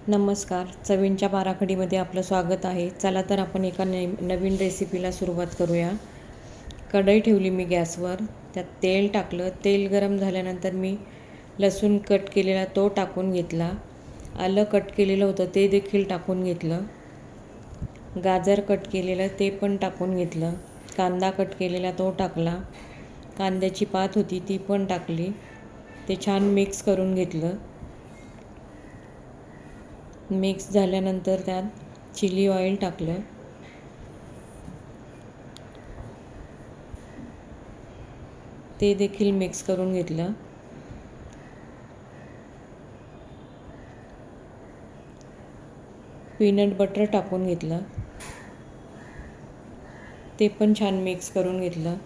नमस्कार. चवींच्या बाराखडीमध्ये आपलं स्वागत आहे. चला तर आपण एका नवीन रेसिपीला सुरुवात करूया. कढई ठेवली मी गॅसवर, त्यात तेल टाकलं. तेल गरम झाल्यानंतर मी लसूण कट केलेला तो टाकून घेतला. आलं कट केलेलं होतं ते देखील टाकून घेतलं. गाजर कट केलेलं ते पण टाकून घेतलं. कांदा कट केलेला तो टाकला. कांद्याची पात होती ती पण टाकली. ते छान मिक्स करून घेतलं. मिक्स झाल्यानंतर त्यात चिली ऑइल टाकलं. ते देखील मिक्स करून घेतलं. पीनट बटर टाकून घेतलं. ते पण छान मिक्स करून घेतलं.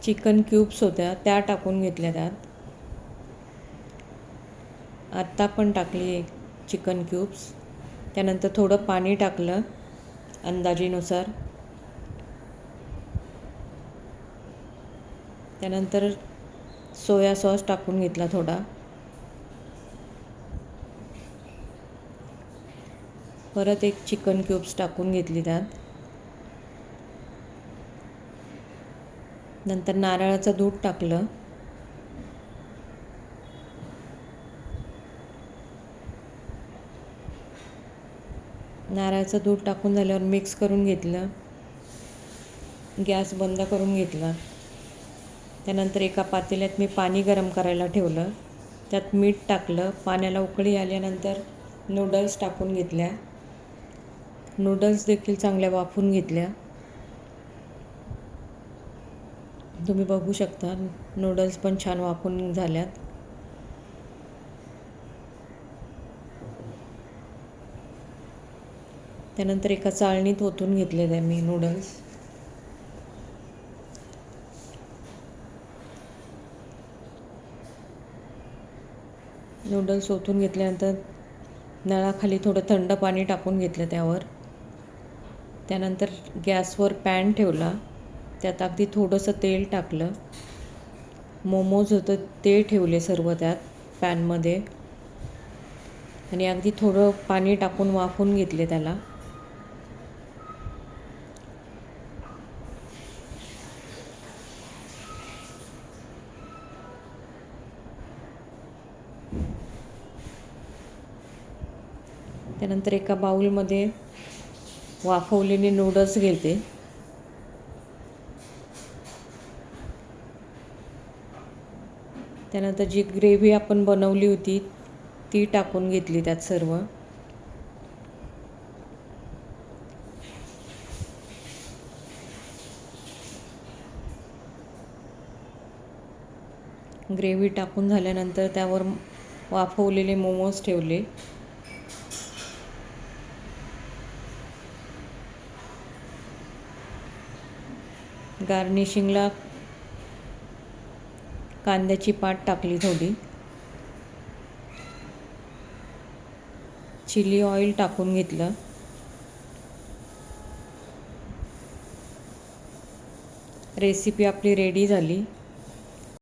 चिकन क्यूब्स होत्या त्या टाकून घेतल्या त्यात. आत्ता पण टाकली चिकन क्यूब्स. त्यानंतर थोडं पाणी टाकलं अंदाजेनुसार. त्यानंतर सोया सॉस टाकून घेतला थोडा. परत एक चिकन क्यूब्स टाकून घेतली त्यात. नंतर नारळाचं दूध टाकलं. नारळाचं दूध टाकून झाल्यावर मिक्स करून घेतलं. गॅस बंद करून घेतला. त्यानंतर एका पातेल्यात मी पाणी गरम करायला ठेवलं. त्यात मीठ टाकलं. पाण्याला उकळी आल्यानंतर नूडल्स टाकून घेतल्या. नूडल्स देखील चांगल्या वाफवून घेतल्या. तुम्ही बघू शकता नूडल्स पण छान वाफवून झाल्यात. त्यानंतर एका चाळणीत ओतून घेतलेले आहे मी नूडल्स. नूडल्स ओतून घेतल्यानंतर नळाखाली थोडं थंड पाणी टाकून घेतलं त्यावर. त्यानंतर गॅसवर पॅन ठेवला. त्यात अगदी थोडंसं तेल टाकलं. मोमोज होतं ते ठेवले सर्व त्यात पॅनमध्ये आणि अगदी थोडं पाणी टाकून वाफवून घेतले त्याला. त्यानंतर एका बाउलमध्ये वाफवलेले नूडल्स घेते. त्यानंतर जी ग्रेव्ही आपण बनवली होती ती टाकून घेतली त्यात सर्व. ग्रेव्ही टाकून झाल्यानंतर त्यावर वाफवलेले मोमोज ठेवले. गार्निशिंगला कांद्याची पात टाकली थोडी. चिली ऑइल टाकून घेतलं. रेसिपी आपली रेडी झाली.